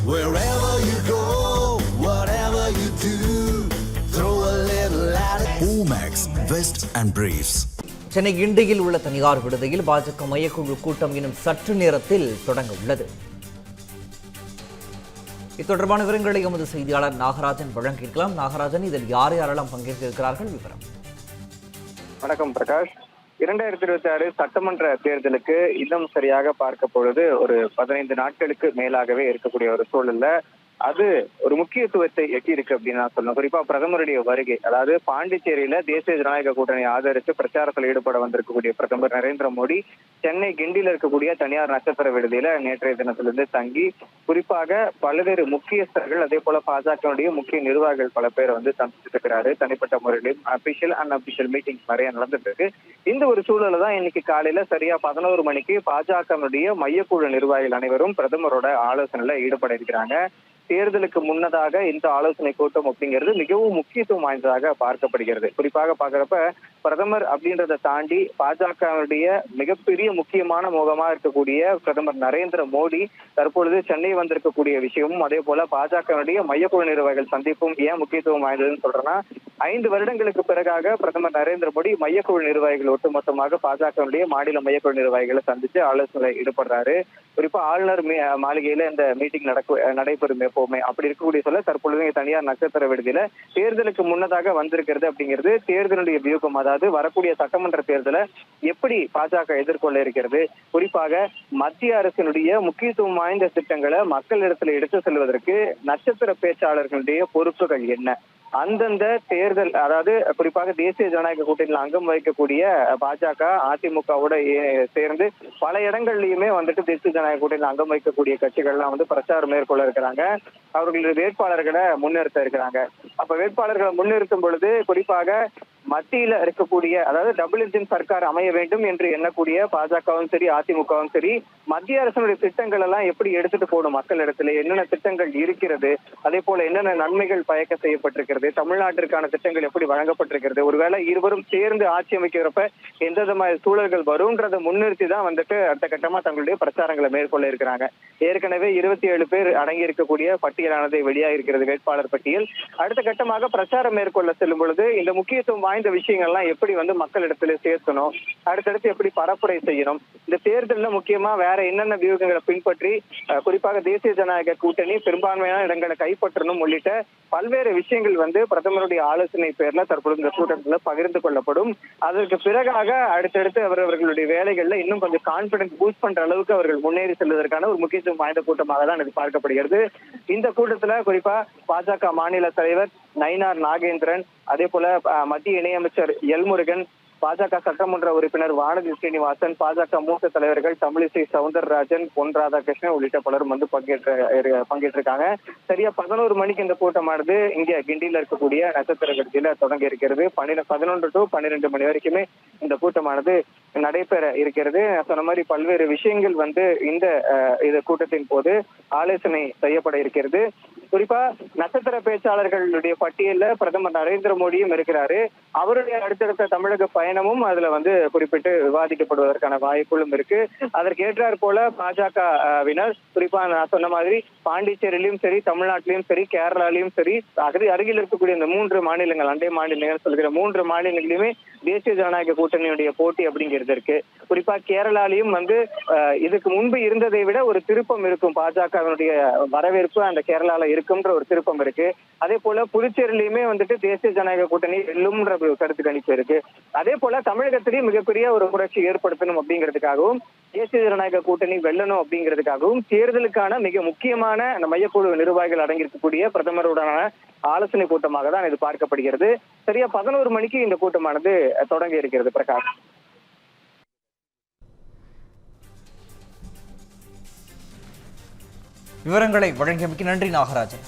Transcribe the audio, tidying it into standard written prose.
Wherever you go, whatever you do, throw a little at it. Omax, Vest and Briefs. Chennai கிண்டியில் உள்ள தனியார் விடுதியில் பாஜக மையக்குழு கூட்டம் இன்னும் சற்று நேரத்தில் தொடங்க உள்ளது. இது தொடர்பான விவரங்களை எமது செய்தியாளர் நாகராஜன் வழங்கியிருக்கலாம். நாகராஜன், இதில் யாரெல்லாம் பங்கேற்க இருக்கிறார்கள்? விவரம். வணக்கம் பிரகாஷ். 2026 சட்டமன்ற தேர்தலுக்கு இன்னும் சரியாக பார்க்க பொழுது ஒரு 15 நாட்களுக்கு மேலாகவே இருக்கக்கூடிய ஒரு சூழல்ல அது ஒரு முக்கியத்துவத்தை எட்டி இருக்கு அப்படின்னு நான் சொல்லணும். குறிப்பா பிரதமருடைய வருகை, அதாவது பாண்டிச்சேரியில தேசிய ஜனநாயக கூட்டணி ஆதரித்து பிரச்சாரத்தில் ஈடுபட வந்திருக்கக்கூடிய பிரதமர் நரேந்திர மோடி சென்னை கிண்டியில் இருக்கக்கூடிய தனியார் நட்சத்திர விடுதியில நேற்றைய தினத்திலிருந்து தங்கி குறிப்பாக பல்வேறு முக்கியஸ்தர்கள் அதே போல பாஜகவுடைய முக்கிய நிர்வாகிகள் பல பேர் சந்திச்சிருக்கிறாரு. தனிப்பட்ட முறையிலும் அபிஷியல் அன்அபிஷியல் மீட்டிங்ஸ் நிறைய நடந்துட்டு இருக்கு. இந்த ஒரு சூழல தான் இன்னைக்கு காலையில சரியா 11 மணிக்கு பாஜகவுடைய மையக்குழு நிர்வாகிகள் அனைவரும் பிரதமரோட ஆலோசனையில ஈடுபட இருக்கிறாங்க. தேர்தலுக்கு முன்னதாக இந்த ஆலோசனை கூட்டம் அப்படிங்கிறது மிகவும் முக்கியத்துவம் வாய்ந்ததாக பார்க்கப்படுகிறது. குறிப்பாக பார்க்கிறப்ப பிரதமர் அப்படின்றத தாண்டி பாஜகவுடைய மிகப்பெரிய முக்கியமான முகமா இருக்கக்கூடிய பிரதமர் நரேந்திர மோடி தற்பொழுது சென்னை வந்திருக்கக்கூடிய விஷயமும் அதே போல பாஜகவுடைய மையக்குழு நிர்வாகிகள் சந்திப்பும் ஏன் முக்கியத்துவம் வாய்ந்ததுன்னு சொல்றேன்னா, 5 வருடங்களுக்கு பிறகாக பிரதமர் நரேந்திர மோடி மையக்குழு நிர்வாகிகள் ஒட்டுமொத்தமாக பாஜகவுடைய மாநில மையக்குழு நிர்வாகிகளை சந்திச்சு ஆலோசனை ஈடுபடுறாரு. குறிப்பா ஆளுநர் மாளிகையில இந்த மீட்டிங் நடைபெறும் எப்பவுமே. அப்படி இருக்கக்கூடிய சொல்ல தற்பொழுது தனியார் நட்சத்திர விடுதியில தேர்தலுக்கு முன்னதாக வந்திருக்கிறது அப்படிங்கிறது தேர்தலுடைய வியூகம். அதாவது வரக்கூடிய சட்டமன்ற தேர்தலை எப்படி பாஜக எதிர்கொள்ள இருக்கிறது, குறிப்பாக மத்திய அரசினுடைய முக்கியத்துவம் வாய்ந்த திட்டங்களை மக்களிடத்துல எடுத்து செல்வதற்கு நட்சத்திர பேச்சாளர்களுடைய பொறுப்புகள் என்ன, அந்தந்த தேர்தல் அதாவது குறிப்பாக தேசிய ஜனநாயக கூட்டணியில் அங்கம் வகிக்கக்கூடிய பாஜக அதிமுகவோட சேர்ந்து பல இடங்கள்லயுமே தேசிய ஜனநாயக கூட்டணியில் அங்கம் வகிக்கக்கூடிய கட்சிகள்லாம் பிரச்சாரம் மேற்கொள்ள இருக்கிறாங்க. அவர்களுடைய வேட்பாளர்களை முன்னிறுத்த இருக்கிறாங்க. அப்ப வேட்பாளர்களை முன்னிறுத்தும் பொழுது குறிப்பாக மத்தியில இருக்கக்கூடிய அதாவது டபுள் இன்ஜின் சர்க்கார் அமைய வேண்டும் என்று எண்ணக்கூடிய பாஜகவும் சரி அதிமுகவும் சரி மத்திய அரசுடைய திட்டங்கள் எல்லாம் எப்படி எடுத்துட்டு போகணும், மக்கள் இடத்துல என்னென்ன திட்டங்கள் இருக்கிறது, அதே போல என்னென்ன நன்மைகள் பயக்க செய்யப்பட்டிருக்கிறது, தமிழ்நாட்டிற்கான திட்டங்கள் எப்படி வழங்கப்பட்டிருக்கிறது, ஒருவேளை இருவரும் சேர்ந்து ஆட்சி அமைக்கிறப்ப எந்த விதமான சூழல்கள் வரும்ன்றதை முன்னிறுத்தி தான் அடுத்த கட்டமா தங்களுடைய பிரச்சாரங்களை மேற்கொள்ள இருக்கிறாங்க. ஏற்கனவே 27 பேர் அடங்கி இருக்கக்கூடிய பட்டியலானது வெளியாக இருக்கிறது, வேட்பாளர் பட்டியல். அடுத்த கட்டமாக பிரச்சாரம் மேற்கொள்ள செல்லும் பொழுது இந்த முக்கியத்துவம் வாய்ந்த விஷயங்கள்லாம் எப்படி மக்களிடத்துல சேர்க்கணும், அடுத்தடுத்து எப்படி பரப்புரை செய்யணும், இந்த தேர்தலில் முக்கியமா வேற என்னென்ன வியூகங்களை பின்பற்றி குறிப்பாக தேசிய ஜனநாயக கூட்டணி பெரும்பான்மையான இடங்களை கைப்பற்றணும் உள்ளிட்ட பல்வேறு விஷயங்கள் பிரதமருடைய ஆலோசனை பேர்ல தற்பொழுது இந்த கூட்டத்தில் பகிர்ந்து கொள்ளப்படும். அதற்கு பிறகாக அடுத்தடுத்து அவர்களுடைய வேலைகள்ல இன்னும் கொஞ்சம் கான்பிடன்ஸ் பூஸ்ட் பண்ற அளவுக்கு அவர்கள் முன்னேறி செல்வதற்கான ஒரு முக்கியத்துவம் வாய்ந்த கூட்டமாக தான் இது பார்க்கப்படுகிறது. இந்த கூட்டத்துல குறிப்பா பாஜக மாநில தலைவர் நயினார் நாகேந்திரன், அதே போல மத்திய இணையமைச்சர் எல் முருகன், பாஜக சட்டமன்ற உறுப்பினர் வானதி ஸ்ரீனிவாசன், பாஜக மூத்த தலைவர்கள் தமிழிசை சவுந்தரராஜன், பொன் ராதாகிருஷ்ணன் உள்ளிட்ட பலரும் பங்கேற்றிருக்காங்க. சரியா 11 மணிக்கு இந்த கூட்டமானது இங்க கிண்டியில இருக்கக்கூடிய நட்சத்திர விடுதியில தொடங்க இருக்கிறது. 11 to 12 மணி வரைக்குமே இந்த கூட்டமானது நடைபெற இருக்கிறது. சொன்ன மாதிரி பல்வேறு விஷயங்கள் இந்த கூட்டத்தின் போது ஆலோசனை செய்யப்பட இருக்கிறது. குறிப்பா நட்சத்திர பேச்சாளர்களுடைய பட்டியல்ல பிரதமர் நரேந்திர மோடியும் இருக்கிறாரு. அவருடைய அடுத்தடுத்த தமிழக பயணமும் அதுல குறிப்பிட்டு விவாதிக்கப்படுவதற்கான வாய்ப்புகளும் இருக்கு. அதற்கு ஏற்றாற் போல பாஜகவினர் குறிப்பா நான் சொன்ன மாதிரி பாண்டிச்சேரியிலும் சரி, தமிழ்நாட்டிலும் சரி, கேரளாலையும் சரி, அருகில் இருக்கக்கூடிய இந்த 3 மாநிலங்கள் அண்டை மாநிலங்கள் சொல்கிற 3 மாநிலங்களிலுமே தேசிய ஜனநாயக கூட்டணியுடைய போட்டி அப்படிங்கிறது இருக்கு. குறிப்பா கேரளாலையும் இதுக்கு முன்பு இருந்ததை விட ஒரு திருப்பம் இருக்கும், பாஜகவினுடைய வரவேற்பு அந்த கேரளால இருக்கும்ன்ற ஒரு திருப்பம் இருக்கு. அதே போல புதுச்சேரியிலுமே தேசிய ஜனநாயக கூட்டணி வெல்லும்ன்ற கருத்து கணிப்பு இருக்கு. அதே போல தமிழகத்திலேயும் மிகப்பெரிய ஒரு புரட்சி ஏற்படுத்தணும் அப்படிங்கிறதுக்காகவும் தேசிய ஜனநாயக கூட்டணி வெல்லணும் அப்படிங்கிறதுக்காகவும் தேர்தலுக்கான மிக முக்கியமான அந்த மையக்குழு நிர்வாகிகள் அடங்கியிருக்கக்கூடிய பிரதமருடனான ஆலோசனை கூட்டமாக தான் இது பார்க்கப்படுகிறது. சரியா 11 மணிக்கு இந்த கூட்டமானது தொடங்க இருக்கிறது. பிரகாஷ், விவரங்களை வழங்கியமைக்கு நன்றி நாகராஜன்.